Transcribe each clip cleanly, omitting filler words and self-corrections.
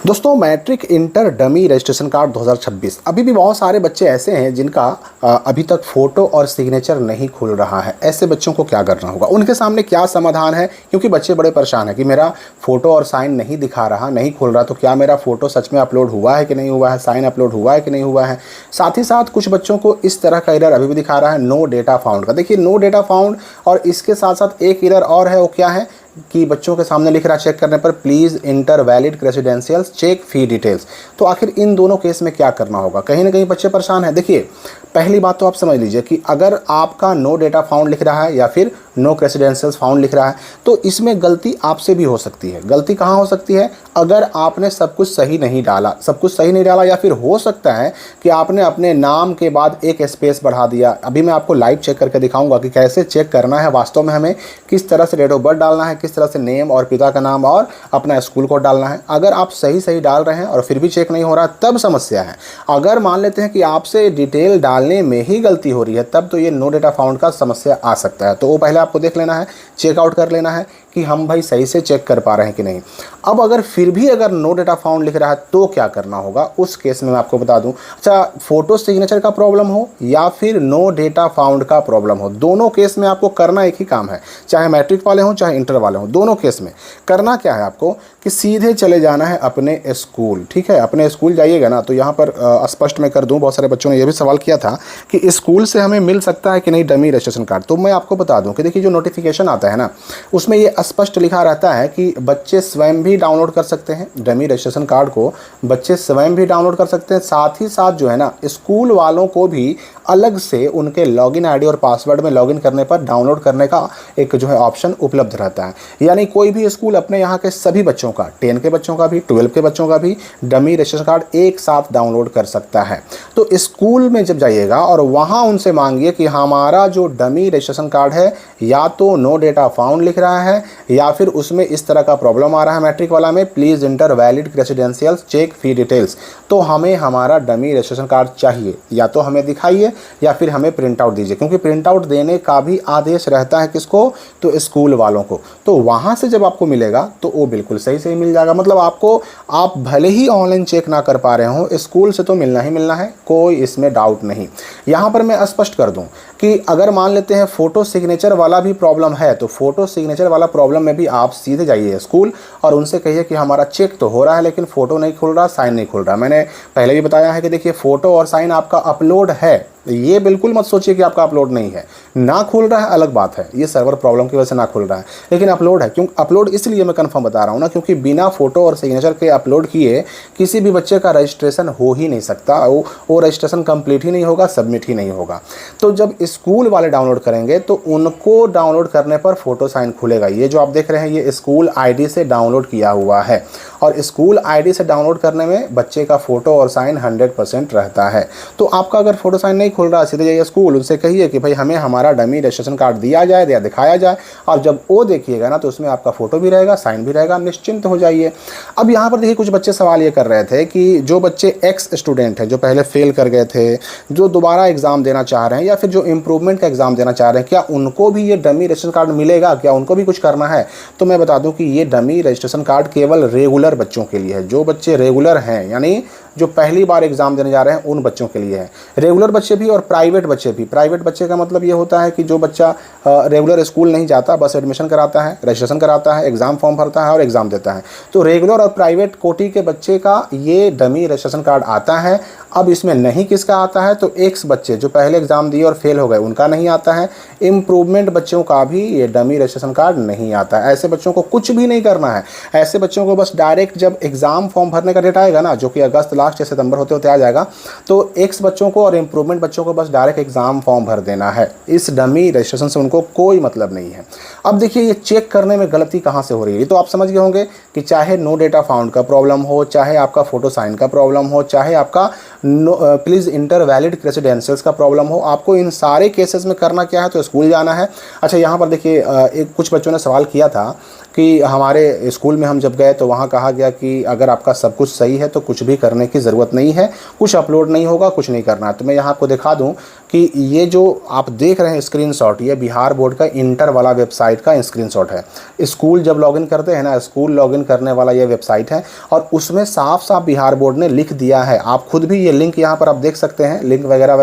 दोस्तों matric inter dummy registration card 2026 अभी भी बहुत सारे बच्चे ऐसे हैं जिनका अभी तक फ़ोटो और सिग्नेचर नहीं खुल रहा है। ऐसे बच्चों को क्या करना होगा, उनके सामने क्या समाधान है? क्योंकि बच्चे बड़े परेशान हैं कि मेरा फ़ोटो और साइन नहीं दिखा रहा, नहीं खुल रहा, तो क्या मेरा फ़ोटो सच में अपलोड हुआ है कि नहीं हुआ है, साइन अपलोड हुआ है कि नहीं हुआ है। साथ ही साथ कुछ बच्चों को इस तरह का एरर अभी भी दिखा रहा है, नो डेटा फाउंड का। देखिए नो डेटा फाउंड, और इसके साथ साथ एक एरर और है, वो क्या है कि बच्चों के सामने लिख रहा है चेक करने पर please enter valid credentials check fee details. तो आखिर इन दोनों केस में क्या करना होगा? कहीं ना कहीं बच्चे परेशान हैं। देखिए पहली बात तो आप समझ लीजिए कि अगर आपका नो डेटा फाउंड लिख रहा है या फिर नो क्रेडेंशियल्स फाउंड लिख रहा है तो इसमें गलती आपसे भी हो सकती है। गलती कहाँ हो सकती है? अगर आपने सब कुछ सही नहीं डाला, या फिर हो सकता है कि आपने अपने नाम के बाद एक स्पेस बढ़ा दिया। अभी मैं आपको लाइव चेक करके दिखाऊंगा कि कैसे चेक करना है वास्तव में, हमें किस तरह से डेट ऑफ बर्थ डालना है, किस तरह से नेम और पिता का नाम और अपना स्कूल कोड डालना है। अगर आप सही डाल रहे हैं और फिर भी चेक नहीं हो रहा तब समस्या है। अगर मान लेते हैं कि आपसे डिटेल डालने में ही गलती हो रही है तब तो ये नो डेटा फाउंड का समस्या आ सकता है। तो वो पहले आपको देख लेना है, चेकआउट कर लेना है कि हम भाई सही से चेक कर पा रहे हैं कि नहीं। अब अगर फिर भी अगर नो डेटा फाउंड लिख रहा है तो क्या करना होगा, उस केस में मैं आपको बता दूं। अच्छा, फोटो सिग्नेचर का प्रॉब्लम हो या फिर नो डेटा फाउंड का प्रॉब्लम हो, दोनों केस में आपको करना एक ही काम है। चाहे मैट्रिक वाले हों चाहे इंटर वाले हों, दोनों केस में करना क्या है आपको कि सीधे चले जाना है अपने स्कूल। ठीक है, अपने स्कूल जाइएगा ना, तो यहाँ पर स्पष्ट मैं कर दूँ, बहुत सारे बच्चों ने यह भी सवाल किया था कि स्कूल से हमें मिल सकता है कि नहीं डमी रजिस्ट्रेशन कार्ड। तो मैं आपको बता दूँ कि देखिए जो नोटिफिकेशन आता है ना उसमें ये स्पष्ट लिखा रहता है कि बच्चे स्वयं भी डाउनलोड कर सकते हैं डमी रजिस्ट्रेशन कार्ड को, बच्चे स्वयं भी डाउनलोड कर सकते हैं। साथ ही साथ जो है ना स्कूल वालों को भी अलग से उनके लॉगिन आईडी और पासवर्ड में लॉगिन करने पर डाउनलोड करने का एक जो है ऑप्शन उपलब्ध रहता है। यानी कोई भी स्कूल अपने यहाँ के सभी बच्चों का, 10 के बच्चों का भी, 12 के बच्चों का भी डमी रजिस्ट्रेशन कार्ड एक साथ डाउनलोड कर सकता है। तो स्कूल में जब जाइएगा और वहाँ उनसे मांगिए कि हमारा जो डमी रजिस्ट्रेशन कार्ड है या तो नो डेटा फाउंड लिख रहा है या फिर उसमें इस तरह का प्रॉब्लम आ रहा है मैट्रिक वाला में, please enter valid credentials check fee details. तो हमें हमारा डमी रजिस्ट्रेशन कार्ड चाहिए, या तो हमें दिखाइए या फिर हमें प्रिंट आउट दीजिए, क्योंकि प्रिंट आउट देने का भी आदेश रहता है किसको, तो स्कूल वालों को। तो वहाँ से जब आपको मिलेगा तो वो बिल्कुल सही मिल जाएगा। मतलब आपको, आप भले ही ऑनलाइन चेक ना कर पा रहे हो, स्कूल से तो मिलना ही मिलना है, कोई इसमें डाउट नहीं। यहाँ पर मैं स्पष्ट कर दूँ कि अगर मान लेते हैं फ़ोटो सिग्नेचर वाला भी प्रॉब्लम है तो फ़ोटो सिग्नेचर वाला प्रॉब्लम में भी आप सीधे जाइए स्कूल और उनसे कहिए कि हमारा चेक तो हो रहा है लेकिन फ़ोटो नहीं खुल रहा, साइन नहीं खुल रहा। मैंने पहले भी बताया है कि देखिए फ़ोटो और साइन आपका अपलोड है, ये बिल्कुल मत सोचिए कि आपका अपलोड नहीं है। ना खुल रहा है अलग बात है, ये सर्वर प्रॉब्लम की वजह से ना खुल रहा है, लेकिन अपलोड है। क्यों अपलोड इसलिए मैं कंफर्म बता रहा हूँ ना, क्योंकि बिना फ़ोटो और सिग्नेचर के अपलोड किए किसी भी बच्चे का रजिस्ट्रेशन हो ही नहीं सकता, वो रजिस्ट्रेशन कंप्लीट ही नहीं होगा, सबमिट ही नहीं होगा। तो जब स्कूल वाले डाउनलोड करेंगे तो उनको डाउनलोड करने पर फ़ोटो साइन खुलेगा। ये जो आप देख रहे हैं ये स्कूल आईडी से डाउनलोड किया हुआ है, और स्कूल आईडी से डाउनलोड करने में बच्चे का फ़ोटो और साइन 100% रहता है। तो आपका अगर फ़ोटो साइन नहीं खुल रहा, सीधे जाइए स्कूल, उनसे कहिए कि भाई हमें हमारा डमी रजिस्ट्रेशन कार्ड दिया जाए या दिखाया जाए, और जब वो देखिएगा ना तो उसमें आपका फ़ोटो भी रहेगा, साइन भी रहेगा, निश्चिंत हो जाइए। अब यहाँ पर देखिए कुछ बच्चे सवाल ये कर रहे थे कि जो बच्चे एक्स स्टूडेंट हैं, जो पहले फेल कर गए थे, जो दोबारा एग्ज़ाम देना चाह रहे हैं या फिर जो इम्प्रूवमेंट का एग्ज़ाम देना चाह रहे हैं, क्या उनको भी ये डमी रजिस्ट्रेशन कार्ड मिलेगा, क्या उनको भी कुछ करना है? तो मैं बता दूं कि ये डमी रजिस्ट्रेशन कार्ड केवल रेगुलर बच्चों के लिए है। जो बच्चे रेगुलर हैं, यानी जो पहली बार एग्ज़ाम देने जा रहे हैं, उन बच्चों के लिए है। रेगुलर बच्चे भी और प्राइवेट बच्चे भी। प्राइवेट बच्चे का मतलब ये होता है कि जो बच्चा रेगुलर स्कूल नहीं जाता, बस एडमिशन कराता है, रजिस्ट्रेशन कराता है, एग्ज़ाम फॉर्म भरता है और एग्ज़ाम देता है। तो रेगुलर और प्राइवेट कोटि के बच्चे का ये डमी रजिस्ट्रेशन कार्ड आता है। अब इसमें नहीं किसका आता है, तो एक्स बच्चे जो पहले एग्ज़ाम दिए और फेल हो गए उनका नहीं आता है। इम्प्रूवमेंट बच्चों का भी ये डमी रजिस्ट्रेशन कार्ड नहीं आता है। ऐसे बच्चों को कुछ भी नहीं करना है। ऐसे बच्चों को बस डायरेक्ट जब एग्ज़ाम फॉर्म भरने का डेट आएगा ना, जो कि अगस्त लास्ट या सितंबर होते होते आ जाएगा, तो एक्स बच्चों को और इम्प्रूवमेंट बच्चों को बस डायरेक्ट एग्ज़ाम फॉर्म भर देना है। इस डमी रजिस्ट्रेशन से उनको कोई मतलब नहीं है। अब देखिए ये चेक करने में गलती कहाँ से हो रही है, तो आप समझ गए होंगे कि चाहे नो डेटा फाउंड का प्रॉब्लम हो, चाहे आपका फ़ोटो साइन का प्रॉब्लम हो, चाहे आपका प्लीज़ इंटर वैलिड क्रेडेंशियल्स का प्रॉब्लम हो, आपको इन सारे केसेस में करना क्या है, तो स्कूल जाना है। अच्छा, यहाँ पर देखिए कुछ बच्चों ने सवाल किया था कि हमारे स्कूल में हम जब गए तो वहाँ कहा गया कि अगर आपका सब कुछ सही है तो कुछ भी करने की ज़रूरत नहीं है, कुछ अपलोड नहीं होगा, कुछ नहीं करना है। तो मैं यहाँ आपको दिखा दूँ कि ये जो आप देख रहे हैं स्क्रीनशॉट, ये बिहार बोर्ड का इंटर वाला वेबसाइट का स्क्रीनशॉट है। स्कूल जब लॉगिन करते हैं ना, स्कूल लॉगिन करने वाला ये वेबसाइट है और उसमें साफ साफ बिहार बोर्ड ने लिख दिया है। आप खुद भी ये लिंक यहाँ पर आप देख सकते हैं, लिंक वगैरह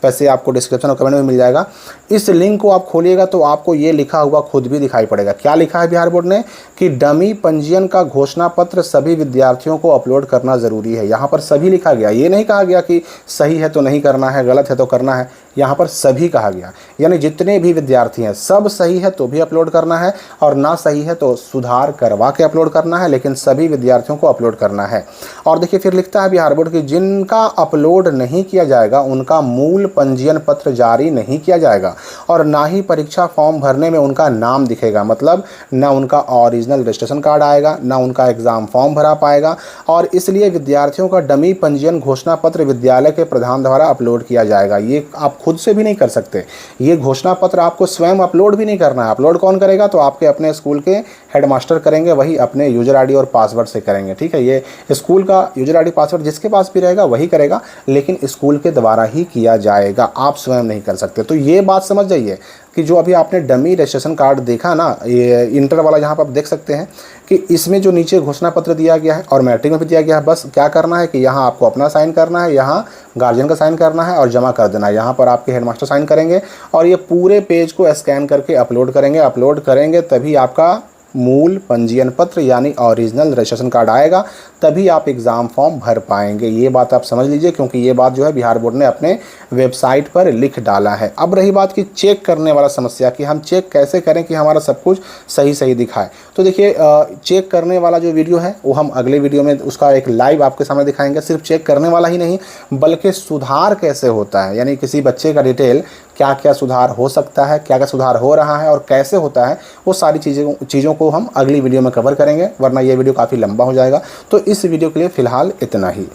वैसे आपको डिस्क्रिप्शन और कमेंट में मिल जाएगा। इस लिंक को आप खोलिएगा तो आपको ये लिखा हुआ खुद भी दिखाई पड़ेगा। क्या लिखा है बिहार बोर्ड ने कि डमी पंजीयन का घोषणा पत्र सभी विद्यार्थियों को अपलोड करना ज़रूरी है। यहाँ पर सभी लिखा गया, ये नहीं कहा गया कि सही है तो नहीं करना है, गलत है तो करना है, यहाँ पर सभी कहा गया। यानी जितने भी विद्यार्थी हैं सब सही है तो भी अपलोड करना है और ना सही है तो सुधार करवा के अपलोड करना है, लेकिन सभी विद्यार्थियों को अपलोड करना है। और देखिए फिर लिखता है बिहार बोर्ड कि जिनका अपलोड नहीं किया जाएगा उनका मूल पंजीयन पत्र जारी नहीं किया जाएगा और ना ही परीक्षा फॉर्म भरने में उनका नाम दिखेगा। मतलब ना उनका ओरिजिनल रजिस्ट्रेशन कार्ड आएगा, ना उनका एग्ज़ाम फॉर्म भरा पाएगा। और इसलिए विद्यार्थियों का डमी पंजीयन घोषणा पत्र विद्यालय के प्रधान द्वारा अपलोड किया जाएगा। ये आप खुद से भी नहीं कर सकते, ये घोषणा पत्र आपको स्वयं अपलोड भी नहीं करना है। अपलोड कौन करेगा? तो आपके अपने स्कूल के हेडमास्टर करेंगे, वही अपने यूजर आईडी और पासवर्ड से करेंगे। ठीक है, ये स्कूल का यूजर आईडी पासवर्ड जिसके पास भी रहेगा वही करेगा, लेकिन स्कूल के द्वारा ही किया जाएगा, आप स्वयं नहीं कर सकते। तो ये बात समझ जाइए कि जो अभी आपने डमी रजिस्ट्रेशन कार्ड देखा ना, ये इंटर वाला, यहाँ पर आप देख सकते हैं कि इसमें जो नीचे घोषणा पत्र दिया गया है और मैट्रिक में भी दिया गया है, बस क्या करना है कि यहाँ आपको अपना साइन करना है, यहाँ गार्जियन का साइन करना है और जमा कर देना है। यहाँ पर आपके हेडमास्टर साइन करेंगे और ये पूरे पेज को स्कैन करके अपलोड करेंगे। अपलोड करेंगे तभी आपका मूल पंजीयन पत्र यानी ओरिजिनल रजिस्ट्रेशन कार्ड आएगा, तभी आप एग्ज़ाम फॉर्म भर पाएंगे। ये बात आप समझ लीजिए, क्योंकि ये बात जो है बिहार बोर्ड ने अपने वेबसाइट पर लिख डाला है। अब रही बात की चेक करने वाला समस्या कि हम चेक कैसे करें कि हमारा सब कुछ सही सही दिखाए। तो देखिए चेक करने वाला जो वीडियो है वो हम अगले वीडियो में उसका एक लाइव आपके सामने दिखाएंगे। सिर्फ चेक करने वाला ही नहीं बल्कि सुधार कैसे होता है, यानी किसी बच्चे का डिटेल क्या क्या सुधार हो सकता है, क्या क्या सुधार हो रहा है और कैसे होता है, वो सारी चीज़ों को हम अगली वीडियो में कवर करेंगे, वरना ये वीडियो काफ़ी लंबा हो जाएगा। तो इस वीडियो के लिए फ़िलहाल इतना ही।